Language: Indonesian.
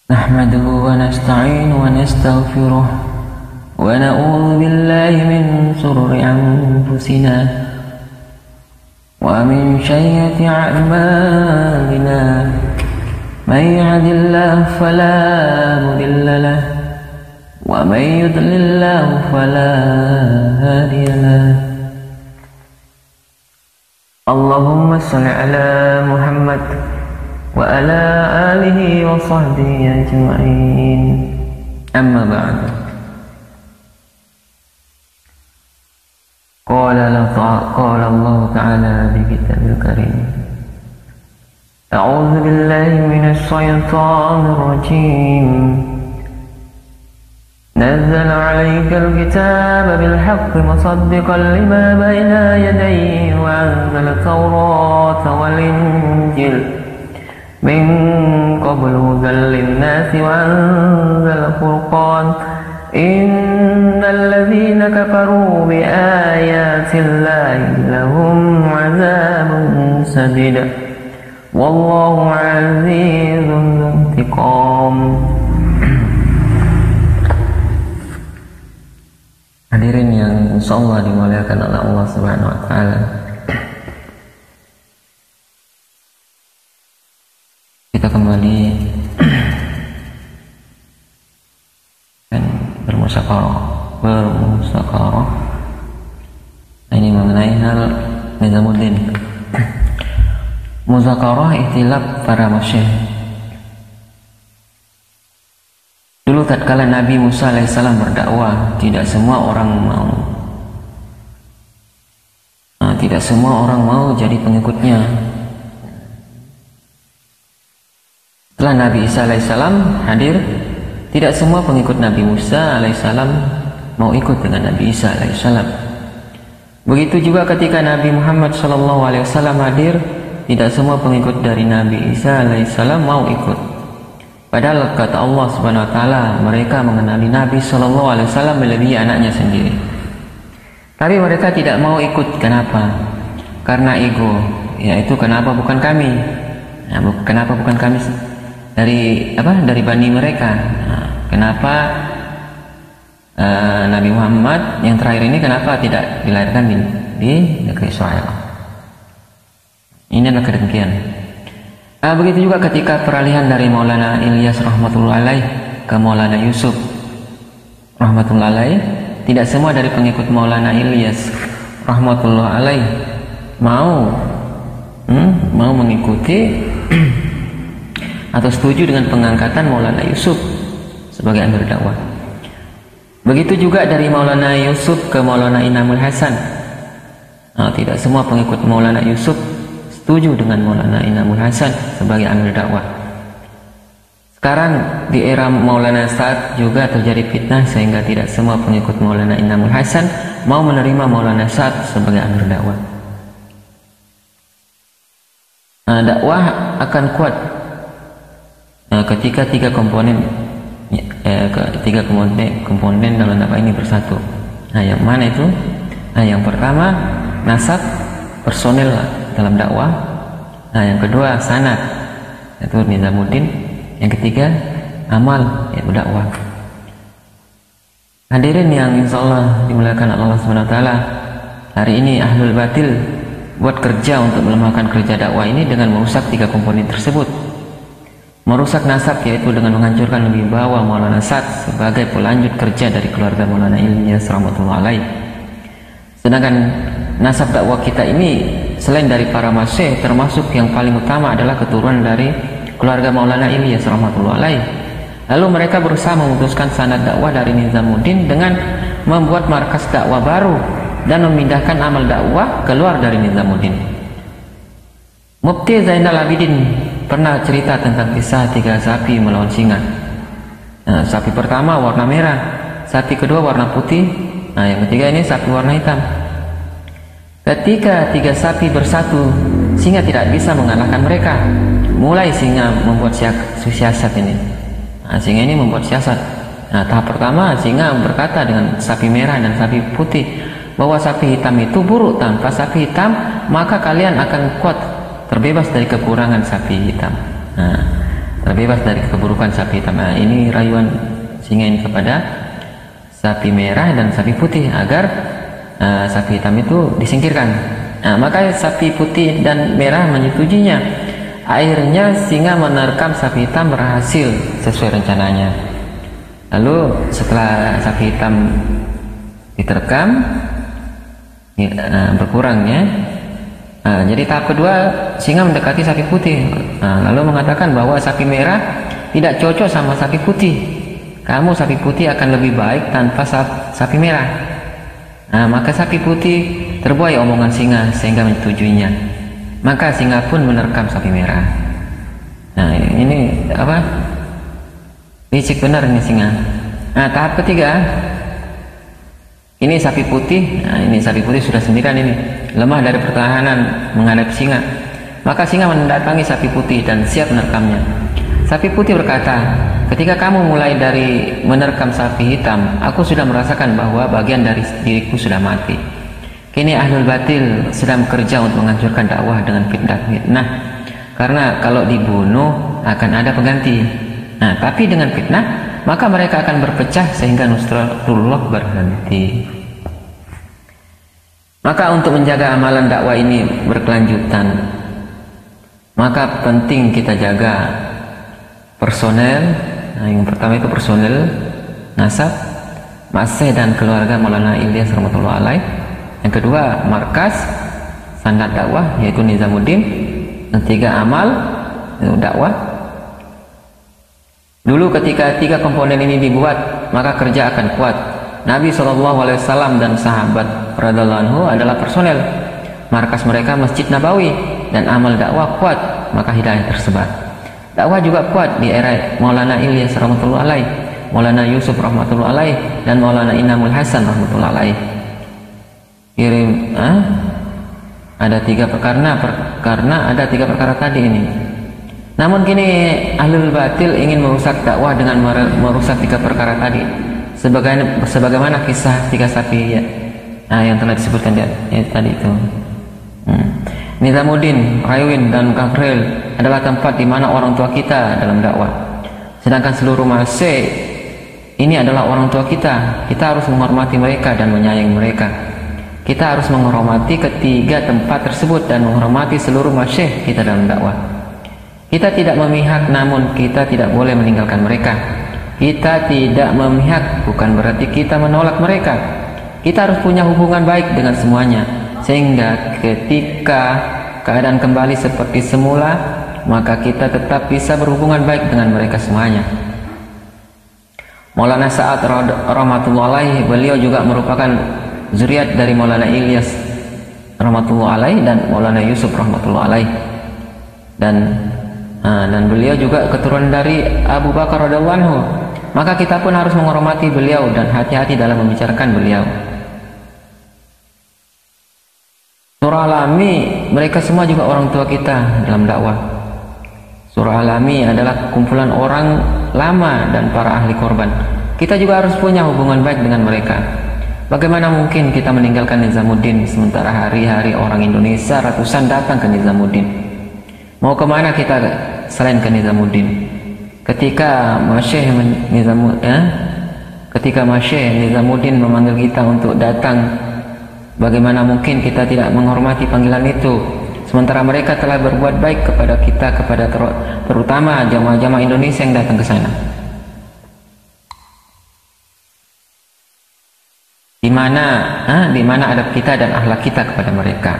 Nahmaduhu wa nasta'inu wa nastaghfiruh wa na'udzu billahi min shururi anfusina wa min sayyiati a'malina. May yahdihillahu fala mudilla lahu wa may yudlilhu fala hadiya lahu. Allahumma shalli ala Muhammad wa ala alihi wa sahbihi ajma'in. Amma ba'du. Qala Allah ta'ala fi kitabil karim. A'udzu billahi minasy syaithanir rajim. نزل عليك الكتاب بالحق مصدقا لما بين يديه وأنزل التوراة والإنجيل من قبل هدى للناس وأنزل الفرقان إن الذين كفروا بآيات الله لهم عذاب شديد والله عزيز ذو انتقام. Hadirin yang insyaallah dimuliakan oleh Allah Subhanahu wa taala. Kita kembali dan bermusyawarah. Ini mengenai hal Nizamuddin. Muzakarah ikhtilaf para masyayikh. Dulu tatkala Nabi Musa alaihissalam berdakwah, tidak semua orang mau. Tidak semua orang mau jadi pengikutnya. Setelah Nabi Isa alaihissalam hadir, tidak semua pengikut Nabi Musa alaihissalam mau ikut dengan Nabi Isa alaihissalam. Begitu juga ketika Nabi Muhammad SAW hadir, tidak semua pengikut dari Nabi Isa alaihissalam mau ikut. Padahal kata Allah Subhanahu wa taala, mereka mengenali Nabi sallallahu alaihi wasallam melebihi anaknya sendiri. Tapi mereka tidak mau ikut. Kenapa? Karena ego. Yaitu kenapa bukan kami? Kenapa bukan kami dari bani mereka? Kenapa Nabi Muhammad yang terakhir ini kenapa tidak dilahirkan di negeri Israel? Ini adalah kedengkian. Begitu juga ketika peralihan dari Maulana Ilyas rahmatullah alaih ke Maulana Yusuf rahmatullah alaih, tidak semua dari pengikut Maulana Ilyas rahmatullah alaih mau mengikuti atau setuju dengan pengangkatan Maulana Yusuf sebagai amir dakwah. Begitu juga dari Maulana Yusuf ke Maulana Inamul Hasan. Tidak semua pengikut Maulana Yusuf setuju dengan Maulana Inamul Hasan sebagai amir dakwah. Sekarang di era Maulana Sa'ad juga terjadi fitnah sehingga tidak semua pengikut Maulana Inamul Hasan mau menerima Maulana Sa'ad sebagai amir dakwah. Dakwah akan kuat ketika tiga komponen dalam dakwah ini bersatu. Yang mana itu? Yang pertama nasab, personel dalam dakwah. Yang kedua sanad, yaitu Nizamuddin. Yang ketiga amal, yaitu dakwah. Hadirin yang insyaallah dimuliakan Allah Subhanahu wa taala, hari ini ahlul batil buat kerja untuk melemahkan kerja dakwah ini dengan merusak tiga komponen tersebut. Merusak nasab, yaitu dengan menghancurkan wibawa Maulana Sa'ad sebagai pelanjut kerja dari keluarga Maulana Ilyas rahmatullah alaih. Sedangkan nasab dakwah kita ini selain dari para masyayikh, termasuk yang paling utama adalah keturunan dari keluarga Maulana Ilyas rahmatullah alaih. Lalu mereka berusaha memutuskan sanad dakwah dari Nizamuddin dengan membuat markas dakwah baru dan memindahkan amal dakwah keluar dari Nizamuddin. Mufti Zainal Abidin pernah cerita tentang kisah tiga sapi melawan singa. Sapi pertama warna merah, sapi kedua warna putih, yang ketiga ini sapi warna hitam. Ketika tiga sapi bersatu, singa tidak bisa mengalahkan mereka. Mulai singa membuat siasat ini. Singa ini membuat siasat. Tahap pertama, singa berkata dengan sapi merah dan sapi putih bahwa sapi hitam itu buruk. Tanpa sapi hitam, maka kalian akan kuat, terbebas dari kekurangan sapi hitam. terbebas dari keburukan sapi hitam. Nah, ini rayuan singa ini kepada sapi merah dan sapi putih agar sapi hitam itu disingkirkan. Nah, maka sapi putih dan merah menyetujuinya. Akhirnya singa menerkam sapi hitam berhasil sesuai rencananya. Lalu setelah sapi hitam diterkam, berkurangnya. Jadi tahap kedua, singa mendekati sapi putih, lalu mengatakan bahwa sapi merah tidak cocok sama sapi putih. Kamu sapi putih akan lebih baik tanpa sapi merah. Maka sapi putih terbuai omongan singa sehingga menyetujuinya. Maka singa pun menerkam sapi merah. Nah, ini apa? Licik benar ini singa. Nah, tahap ketiga, ini sapi putih. Nah, ini sapi putih sudah sendirian ini, lemah dari pertahanan menghadapi singa. Maka singa mendatangi sapi putih dan siap menerkamnya. Sapi putih berkata, ketika kamu mulai dari menerkam sapi hitam, aku sudah merasakan bahwa bagian dari diriku sudah mati. Kini ahlul batil sedang bekerja untuk menghancurkan dakwah dengan fitnah. Karena kalau dibunuh akan ada pengganti. Nah, tapi dengan fitnah, maka mereka akan berpecah sehingga Nusratullah berhenti. Maka untuk menjaga amalan dakwah ini berkelanjutan, maka penting kita jaga personel. Nah, yang pertama itu personel nasab, Masih dan keluarga Maulana Ilyas rahmatullah alaih. Yang kedua, markas sanad dakwah yaitu Nizamuddin. Yang tiga, amal dakwah. Dulu ketika tiga komponen ini dibuat, maka kerja akan kuat. Nabi SAW dan sahabat radhiyallahu anhu adalah personel. Markas mereka Masjid Nabawi, dan amal dakwah kuat, maka hidayah tersebar. Dakwah juga kuat di era Maulana Ilyas rahmatullah alaih, Maulana Yusuf rahmatullah alaih, dan Maulana Inamul Hasan rahmatullah alaih. Ada tiga perkara, karena ada tiga perkara tadi ini. Namun kini ahlul batil ingin merusak dakwah dengan merusak tiga perkara tadi, sebagaimana kisah tiga sapi yang telah disebutkan tadi itu. Nizamuddin, Rayuin, dan Kakril adalah tempat di mana orang tua kita dalam dakwah. Sedangkan seluruh Masih ini adalah orang tua kita. Kita harus menghormati mereka dan menyayangi mereka. Kita harus menghormati ketiga tempat tersebut dan menghormati seluruh Masih kita dalam dakwah. Kita tidak memihak, namun kita tidak boleh meninggalkan mereka. Kita tidak memihak bukan berarti kita menolak mereka. Kita harus punya hubungan baik dengan semuanya, sehingga ketika keadaan kembali seperti semula, maka kita tetap bisa berhubungan baik dengan mereka semuanya. Maulana Sa'ad rahmatullah alaih, beliau juga merupakan zuriat dari Maulana Ilyas rahmatullah alaih dan Maulana Yusuf rahmatullah alaih, dan beliau juga keturunan dari Abu Bakar radhiyallahu anhu. Maka kita pun harus menghormati beliau dan hati-hati dalam membicarakan beliau. Surah Al-Alami, mereka semua juga orang tua kita dalam dakwah. Surah Al-Alami adalah kumpulan orang lama dan para ahli korban. Kita juga harus punya hubungan baik dengan mereka. Bagaimana mungkin kita meninggalkan Nizamuddin, sementara hari-hari orang Indonesia ratusan datang ke Nizamuddin? Mau kemana kita selain ke Nizamuddin? Ketika Masih Nizamuddin memanggil kita untuk datang, bagaimana mungkin kita tidak menghormati panggilan itu? Sementara mereka telah berbuat baik kepada kita, terutama jamaah-jamaah Indonesia yang datang ke sana. Di mana adab kita dan akhlak kita kepada mereka?